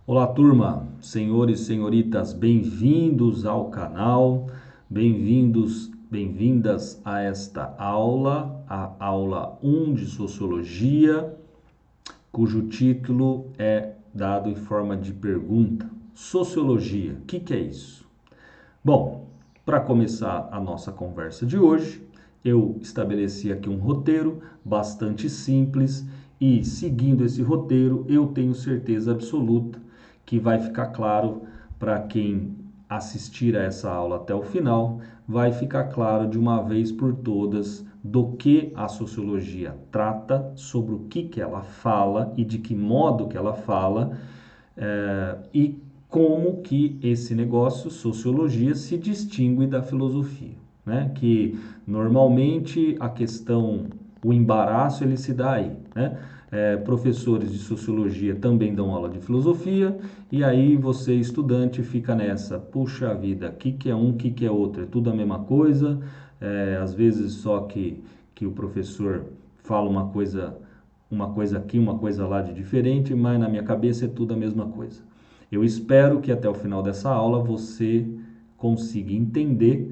Olá, turma, senhores e senhoritas, bem-vindos ao canal, bem-vindos, bem-vindas a esta aula, a aula 1 de Sociologia, cujo título é dado em forma de pergunta. Sociologia, o que é isso? Bom, para começar a nossa conversa de hoje, eu estabeleci aqui um roteiro bastante simples e, seguindo esse roteiro, eu tenho certeza absoluta que vai ficar claro para quem assistir a essa aula até o final, vai ficar claro de uma vez por todas do que a sociologia trata, sobre o que ela fala e de que modo que ela fala, e como que esse negócio, sociologia, se distingue da filosofia, né? Que normalmente a questão, o embaraço, ele se dá aí, né? Professores de sociologia também dão aula de filosofia, e aí você, estudante, fica nessa, puxa vida, o que é um, o que é outro? É tudo a mesma coisa, às vezes só que o professor fala uma coisa aqui, uma coisa lá de diferente, mas na minha cabeça é tudo a mesma coisa. Eu espero que até o final dessa aula você consiga entender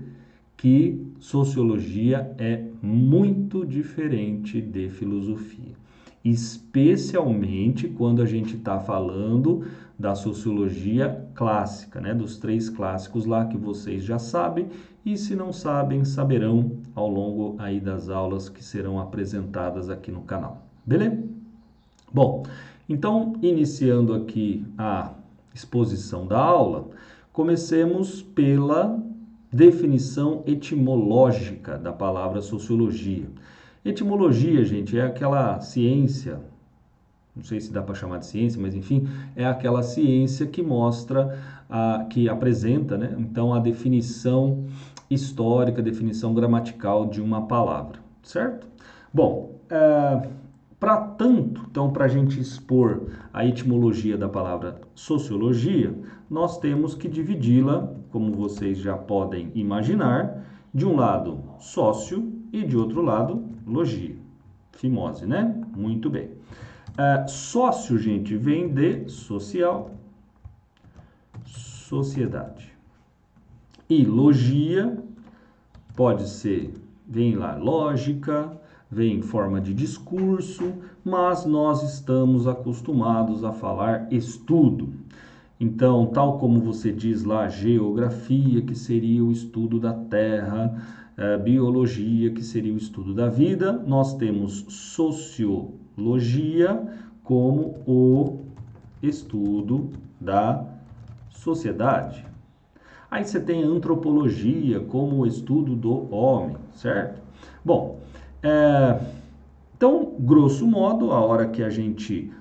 que sociologia é muito diferente de filosofia, especialmente quando a gente está falando da sociologia clássica, né? Dos 3 clássicos lá que vocês já sabem, e se não sabem, saberão ao longo aí das aulas que serão apresentadas aqui no canal. Beleza? Bom, então, iniciando aqui a exposição da aula, comecemos pela definição etimológica da palavra sociologia. Etimologia, gente, é aquela ciência, não sei se dá para chamar de ciência, mas enfim, é aquela ciência que mostra, que apresenta, né, então a definição histórica, a definição gramatical de uma palavra, certo? Bom, para tanto, então, para a gente expor a etimologia da palavra sociologia, nós temos que dividi-la, como vocês já podem imaginar, de um lado sócio e de outro lado logia. Fimose, né? Muito bem. Sócio, gente, vem de social, sociedade. E logia pode ser, vem lá, lógica, vem em forma de discurso, mas nós estamos acostumados a falar estudo. Então, tal como você diz lá, geografia, que seria o estudo da terra, biologia, que seria o estudo da vida, nós temos sociologia como o estudo da sociedade. Aí você tem a antropologia como o estudo do homem, certo? Bom, então, grosso modo, a hora que a gente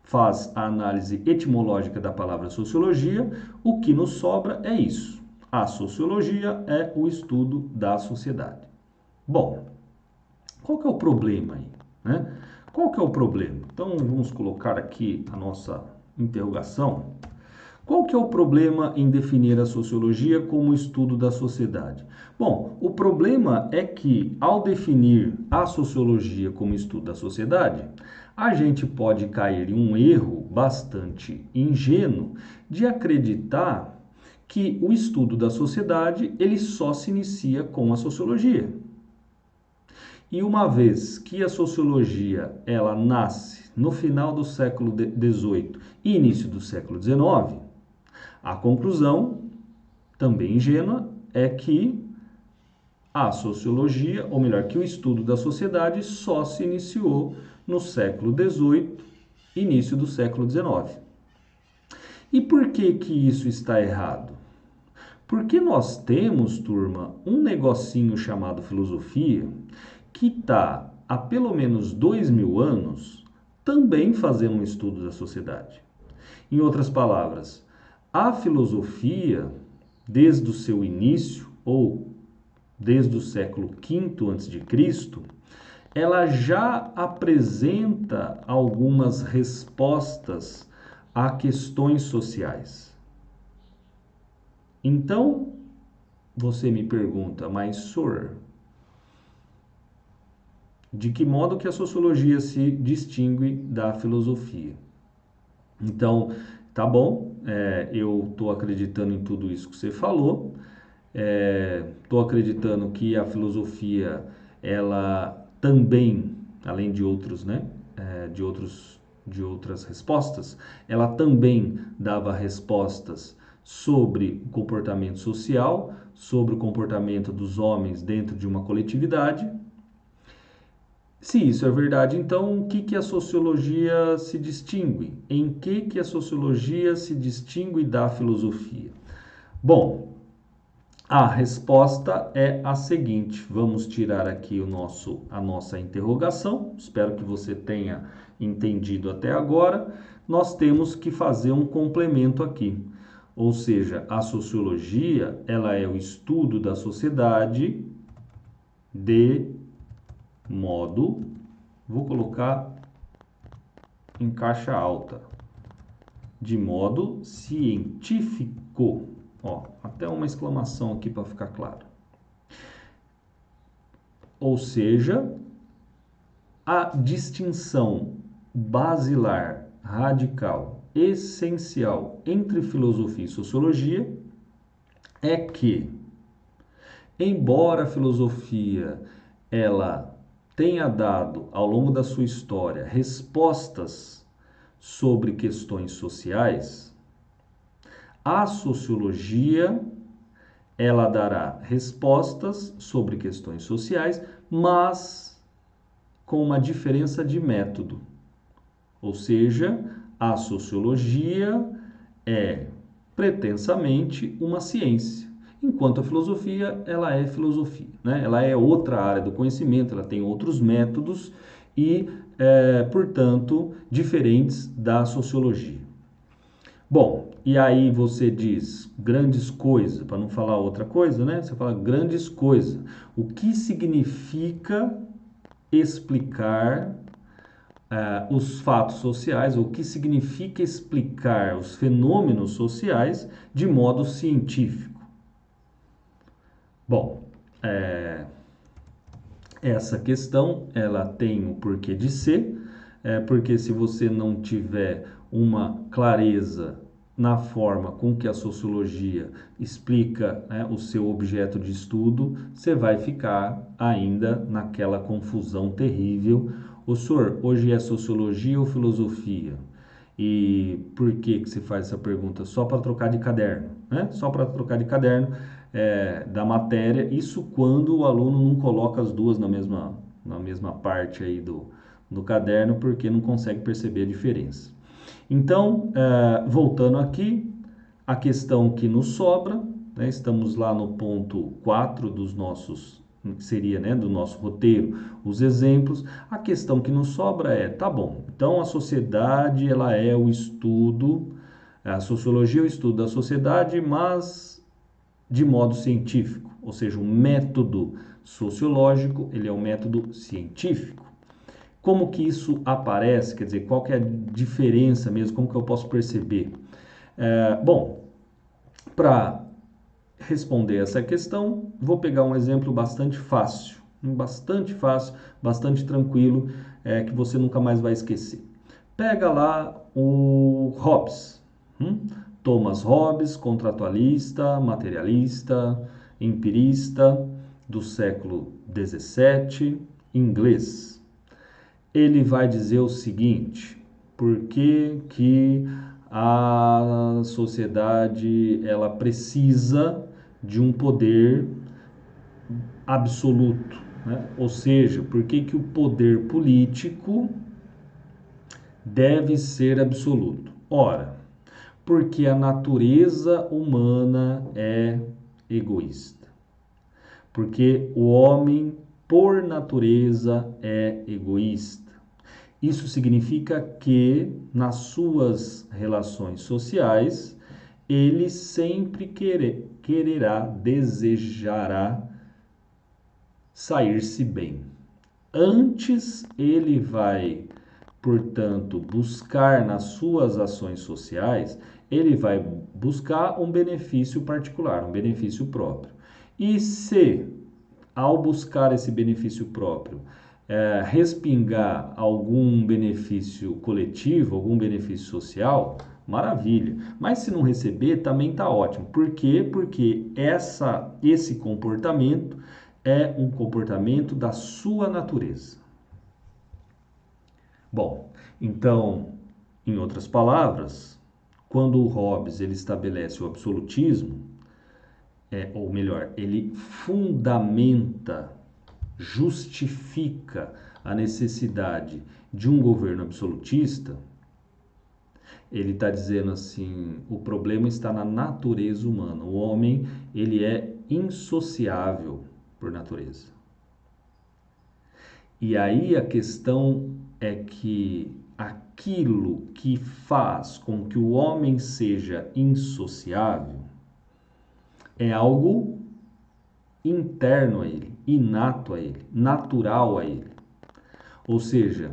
faz a análise etimológica da palavra sociologia, o que nos sobra é isso. A sociologia é o estudo da sociedade. Bom, qual que é o problema aí, né? Qual que é o problema? Então, vamos colocar aqui a nossa interrogação. Qual que é o problema em definir a sociologia como estudo da sociedade? Bom, o problema é que, ao definir a sociologia como estudo da sociedade, a gente pode cair em um erro bastante ingênuo de acreditar que o estudo da sociedade ele só se inicia com a sociologia. E uma vez que a sociologia ela nasce no final do século XVIII e início do século XIX, a conclusão, também ingênua, é que a sociologia, ou melhor, que o estudo da sociedade só se iniciou no século XVIII, início do século XIX. E por que que isso está errado? Porque nós temos, turma, um negocinho chamado filosofia que está há pelo menos 2000 anos também fazendo um estudo da sociedade. Em outras palavras, a filosofia, desde o seu início, ou desde o século V a.C., ela já apresenta algumas respostas a questões sociais. Então, você me pergunta, mas senhor, de que modo que a sociologia se distingue da filosofia? Então, Tá bom, eu estou acreditando em tudo isso que você falou, estou acreditando que a filosofia, ela também, além de outros, né, de outras respostas, ela também dava respostas sobre o comportamento social, sobre o comportamento dos homens dentro de uma coletividade. Se isso é verdade, então o que a sociologia se distingue? Em que a sociologia se distingue da filosofia? Bom, a resposta é a seguinte. Vamos tirar aqui a nossa interrogação. Espero que você tenha entendido até agora. Nós temos que fazer um complemento aqui. Ou seja, a sociologia, ela é o estudo da sociedade de modo, vou colocar em caixa alta, de modo científico. Ó, até uma exclamação aqui para ficar claro. Ou seja, a distinção basilar, radical, essencial entre filosofia e sociologia é que, embora a filosofia ela tenha dado ao longo da sua história respostas sobre questões sociais, a sociologia ela dará respostas sobre questões sociais, mas com uma diferença de método. Ou seja, a sociologia é pretensamente uma ciência, enquanto a filosofia ela é filosofia, né? Ela é outra área do conhecimento, ela tem outros métodos e, portanto, diferentes da sociologia. Bom, e aí você diz grandes coisas, para não falar outra coisa, né? Você fala grandes coisas. O que significa explicar os fatos sociais, ou o que significa explicar os fenômenos sociais de modo científico? Bom, essa questão ela tem o porquê de ser, porque se você não tiver uma clareza na forma com que a sociologia explica, né, o seu objeto de estudo, você vai ficar ainda naquela confusão terrível. O senhor, hoje é sociologia ou filosofia? E por que você faz essa pergunta? Só para trocar de caderno, né? Só para trocar de caderno da matéria. Isso quando o aluno não coloca as duas na mesma parte aí do caderno, porque não consegue perceber a diferença. Então, voltando aqui, a questão que nos sobra, né, estamos lá no ponto 4 dos nossos, que seria, né, do nosso roteiro, os exemplos. A questão que nos sobra é, tá bom, então a sociedade, ela é o estudo, a sociologia é o estudo da sociedade, mas de modo científico, ou seja, o método sociológico, ele é um método científico. Como que isso aparece? Quer dizer, qual que é a diferença mesmo? Como que eu posso perceber? Bom, para responder essa questão, vou pegar um exemplo bastante fácil, bastante tranquilo, que você nunca mais vai esquecer. Pega lá o Hobbes, Thomas Hobbes, contratualista, materialista, empirista do século XVII, inglês. Ele vai dizer o seguinte: por que a sociedade ela precisa de um poder absoluto, né? Ou seja, por que o poder político deve ser absoluto? Ora, porque a natureza humana é egoísta. Porque o homem, por natureza, é egoísta. Isso significa que, nas suas relações sociais, ele sempre desejará sair-se bem. Antes, ele vai, portanto, buscar nas suas ações sociais, ele vai buscar um benefício particular, um benefício próprio. E se, ao buscar esse benefício próprio, respingar algum benefício coletivo, algum benefício social, maravilha. Mas se não receber, também tá ótimo. Por quê? Porque esse comportamento é um comportamento da sua natureza. Bom, então, em outras palavras, quando o Hobbes ele estabelece o absolutismo, ou melhor, ele fundamenta, justifica a necessidade de um governo absolutista, ele está dizendo assim, o problema está na natureza humana. O homem, ele é insociável por natureza. E aí a questão é que aquilo que faz com que o homem seja insociável é algo interno a ele, inato a ele, natural a ele. Ou seja,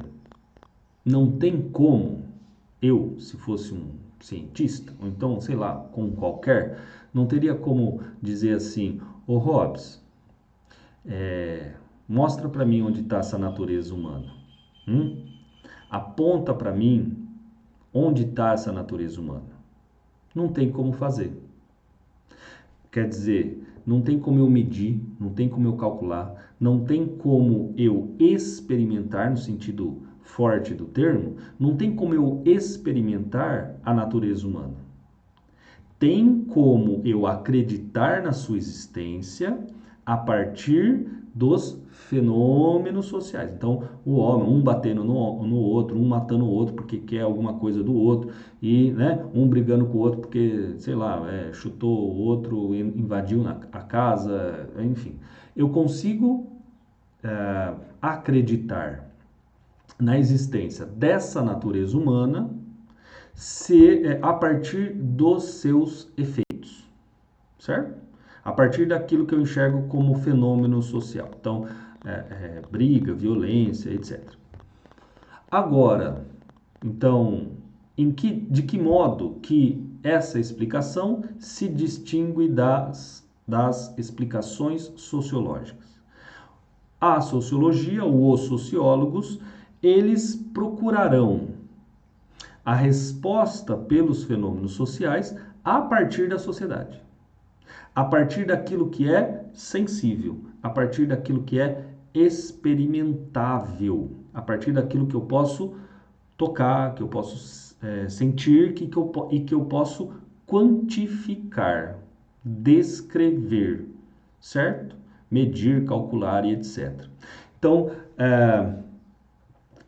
não tem como eu, se fosse um cientista, ou então, sei lá, como qualquer, não teria como dizer assim, ô Hobbes, mostra para mim onde está essa natureza humana. Aponta para mim onde está essa natureza humana. Não tem como fazer. Quer dizer, não tem como eu medir, não tem como eu calcular, não tem como eu experimentar, no sentido forte do termo, não tem como eu experimentar a natureza humana. Tem como eu acreditar na sua existência a partir dos fenômenos sociais. Então, o homem, um batendo no outro, um matando o outro porque quer alguma coisa do outro, e um brigando com o outro porque, sei lá, chutou o outro, invadiu a casa, enfim. Eu consigo acreditar na existência dessa natureza humana a partir dos seus efeitos, certo? A partir daquilo que eu enxergo como fenômeno social. Então, briga, violência, etc. Agora, então, de que modo que essa explicação se distingue das explicações sociológicas? A sociologia, ou os sociólogos, eles procurarão a resposta pelos fenômenos sociais a partir da sociedade, a partir daquilo que é sensível, a partir daquilo que é experimentável, a partir daquilo que eu posso tocar, que eu posso sentir e que eu posso quantificar, descrever, certo? Medir, calcular e etc. Então,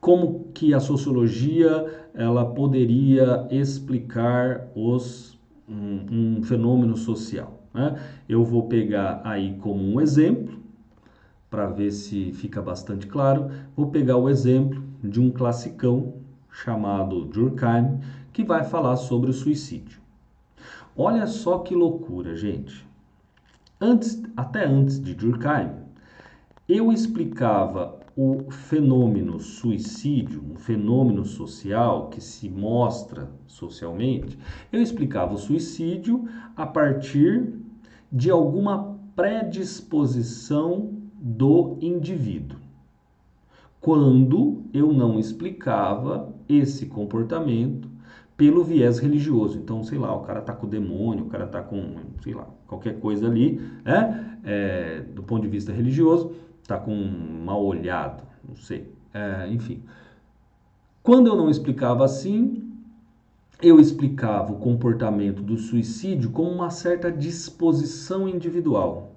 como que a sociologia ela poderia explicar um fenômeno social, né? Eu vou pegar aí como um exemplo, para ver se fica bastante claro, vou pegar o exemplo de um classicão chamado Durkheim, que vai falar sobre o suicídio. Olha só que loucura, gente. Até antes de Durkheim, eu explicava o fenômeno suicídio, um fenômeno social que se mostra socialmente, eu explicava o suicídio a partir de alguma predisposição do indivíduo. Quando eu não explicava esse comportamento pelo viés religioso. Então, sei lá, o cara tá com o demônio, o cara tá com, sei lá, qualquer coisa ali, do ponto de vista religioso, tá com um mal olhado, não sei, enfim. Quando eu não explicava assim, eu explicava o comportamento do suicídio como uma certa disposição individual.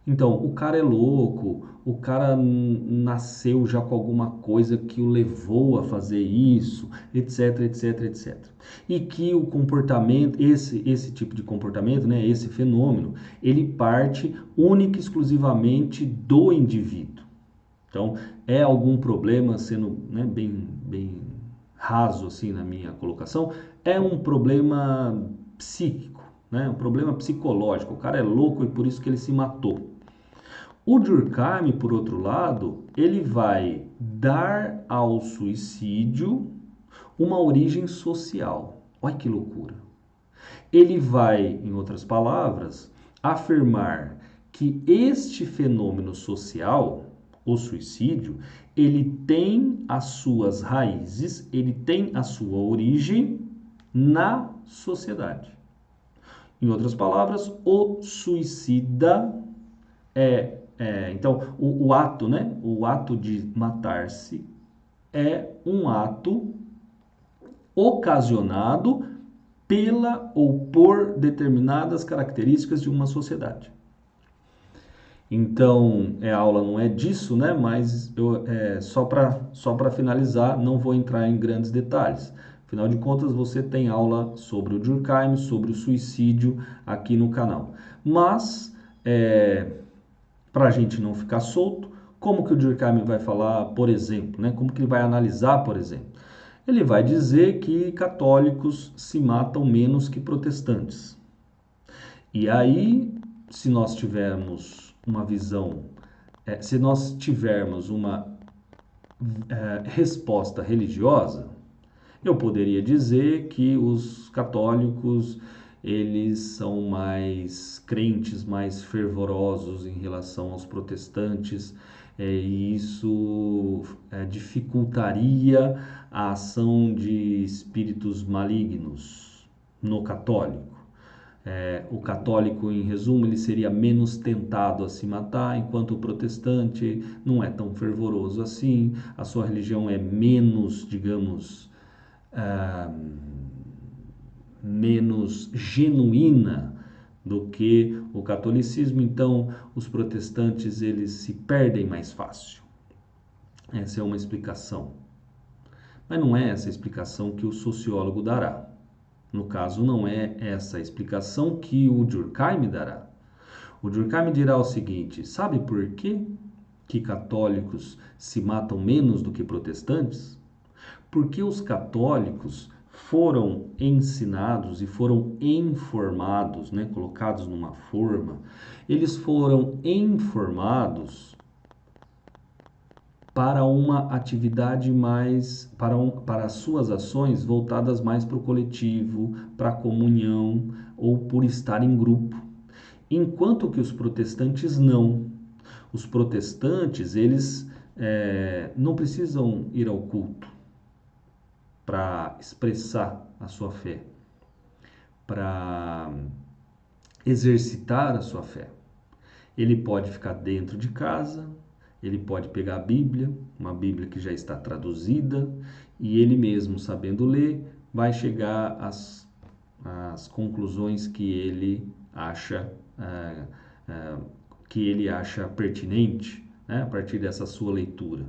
Então, o cara é louco, o cara nasceu já com alguma coisa que o levou a fazer isso, etc, etc, etc. E que o comportamento, esse tipo de comportamento, né, esse fenômeno, ele parte única e exclusivamente do indivíduo. Então, é algum problema, sendo bem raso assim na minha colocação, é um problema psíquico, né, um problema psicológico. O cara é louco e por isso que ele se matou. O Durkheim, por outro lado, ele vai dar ao suicídio uma origem social. Olha que loucura. Ele vai, em outras palavras, afirmar que este fenômeno social, o suicídio, ele tem as suas raízes, ele tem a sua origem na sociedade. Em outras palavras, o suicida então, o ato, né? O ato de matar-se é um ato ocasionado pela ou por determinadas características de uma sociedade. Então, a aula não é disso, né? Mas só para finalizar, não vou entrar em grandes detalhes. Afinal de contas, você tem aula sobre o Durkheim, sobre o suicídio aqui no canal. Mas, para a gente não ficar solto, como que o Durkheim vai falar, por exemplo, né? Como que ele vai analisar, por exemplo? Ele vai dizer que católicos se matam menos que protestantes. E aí, se nós tivermos uma visão, se nós tivermos uma resposta religiosa, eu poderia dizer que os católicos eles são mais crentes, mais fervorosos em relação aos protestantes, e isso dificultaria a ação de espíritos malignos no católico. O católico, em resumo, ele seria menos tentado a se matar, enquanto o protestante não é tão fervoroso assim, a sua religião é menos, digamos, menos genuína do que o catolicismo, então os protestantes eles se perdem mais fácil. Essa é uma explicação. Mas não é essa explicação que o sociólogo dará. No caso, não é essa a explicação que o Durkheim dará. O Durkheim dirá o seguinte: sabe por que católicos se matam menos do que protestantes? Porque os católicos foram ensinados e foram informados, né, colocados numa forma, eles foram informados para uma atividade mais, para as suas ações voltadas mais para o coletivo, para a comunhão ou por estar em grupo. Enquanto que os protestantes não. Os protestantes, eles não precisam ir ao culto para expressar a sua fé, para exercitar a sua fé. Ele pode ficar dentro de casa, ele pode pegar a Bíblia, uma Bíblia que já está traduzida, e ele mesmo, sabendo ler, vai chegar às conclusões que ele acha pertinente, né, a partir dessa sua leitura.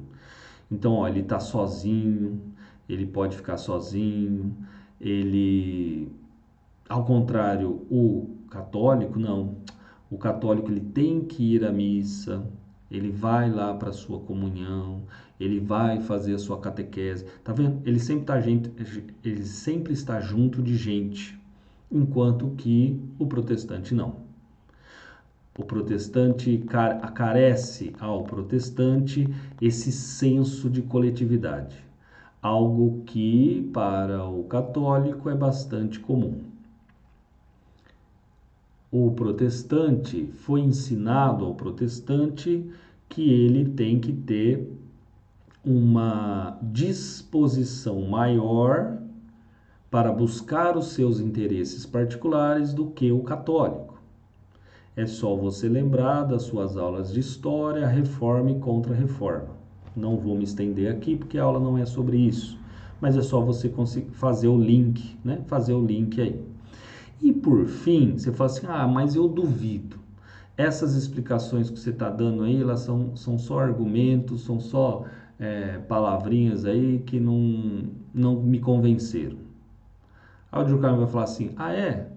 Então, ó, ele está sozinho, ele pode ficar sozinho, ele, ao contrário, o católico, não. O católico ele tem que ir à missa, ele vai lá para a sua comunhão, ele vai fazer a sua catequese. Tá vendo? Ele sempre está junto de gente, enquanto que o protestante não. O protestante carece ao protestante esse senso de coletividade, algo que para o católico é bastante comum. O protestante foi ensinado ao protestante que ele tem que ter uma disposição maior para buscar os seus interesses particulares do que o católico. É só você lembrar das suas aulas de história, reforma e contra-reforma. Não vou me estender aqui porque a aula não é sobre isso, mas é só você conseguir fazer o link, né? Fazer o link aí. E por fim, você fala assim, mas eu duvido. Essas explicações que você está dando aí, elas são só argumentos, são só palavrinhas aí que não me convenceram. Aí o Durkheim vai falar assim,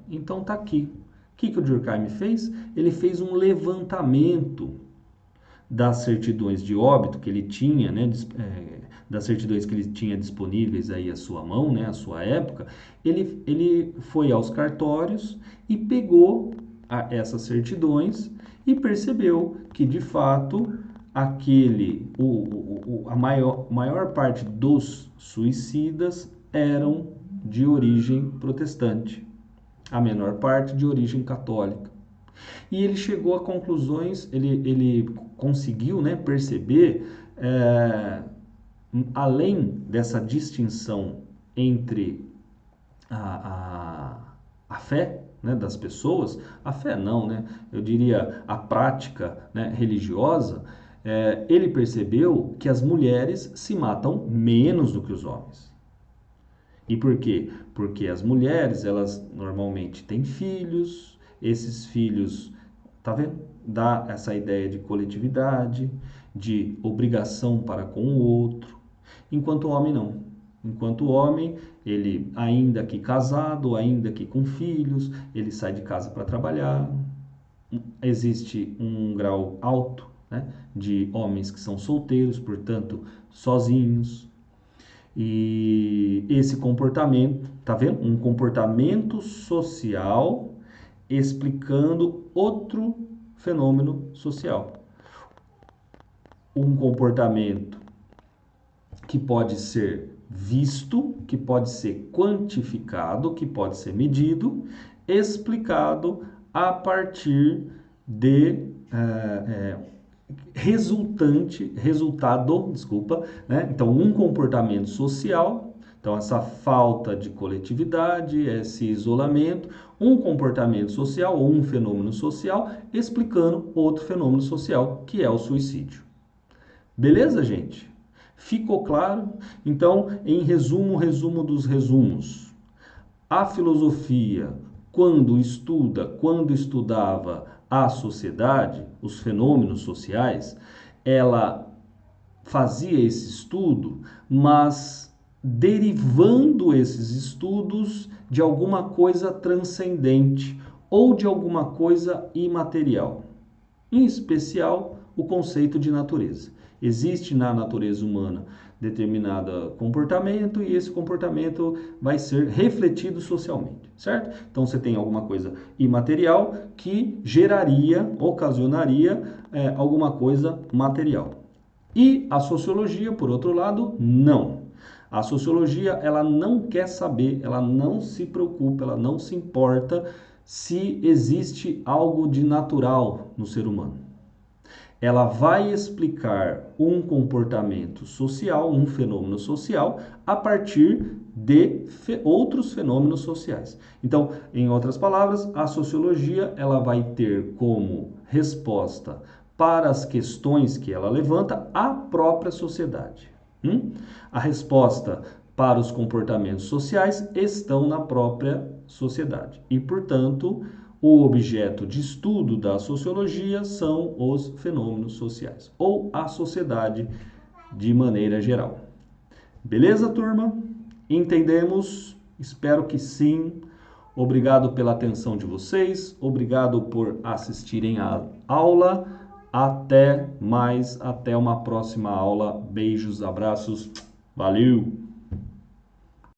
então tá aqui. O que o Durkheim fez? Ele fez um levantamento das certidões de óbito que ele tinha, né, das certidões que ele tinha disponíveis aí à sua mão, né, à sua época. Ele foi aos cartórios e pegou essas certidões e percebeu que, de fato, a maior parte dos suicidas eram de origem protestante, a menor parte de origem católica. E ele chegou a conclusões, ele conseguiu, né, perceber, além dessa distinção entre a fé, né, das pessoas, a fé não, né? Eu diria a prática, né, religiosa, ele percebeu que as mulheres se matam menos do que os homens. E por quê? Porque as mulheres, elas normalmente têm filhos, esses filhos, tá vendo? Dá essa ideia de coletividade, de obrigação para com o outro, enquanto o homem não. Enquanto o homem, ele ainda que casado, ainda que com filhos, ele sai de casa para trabalhar. Existe um grau alto, né, de homens que são solteiros, portanto, sozinhos. E esse comportamento, tá vendo? Um comportamento social explicando outro fenômeno social. Um comportamento que pode ser visto, que pode ser quantificado, que pode ser medido, explicado a partir de resultado, né? Então, um comportamento social, então essa falta de coletividade, esse isolamento, um comportamento social ou um fenômeno social explicando outro fenômeno social, que é o suicídio. Beleza, gente? Ficou claro? Então, em resumo dos resumos, a filosofia, quando estudava a sociedade, os fenômenos sociais, ela fazia esse estudo, mas derivando esses estudos de alguma coisa transcendente ou de alguma coisa imaterial. Em especial, o conceito de natureza. Existe na natureza humana determinado comportamento e esse comportamento vai ser refletido socialmente, certo? Então você tem alguma coisa imaterial que ocasionaria alguma coisa material. E a sociologia, por outro lado, não. A sociologia, ela não quer saber, ela não se preocupa, ela não se importa se existe algo de natural no ser humano. Ela vai explicar um comportamento social, um fenômeno social, a partir de outros fenômenos sociais. Então, em outras palavras, a sociologia ela vai ter como resposta para as questões que ela levanta a própria sociedade. A resposta para os comportamentos sociais estão na própria sociedade e, portanto, o objeto de estudo da sociologia são os fenômenos sociais, ou a sociedade de maneira geral. Beleza, turma? Entendemos? Espero que sim. Obrigado pela atenção de vocês, obrigado por assistirem a aula. Até mais, até uma próxima aula. Beijos, abraços, valeu!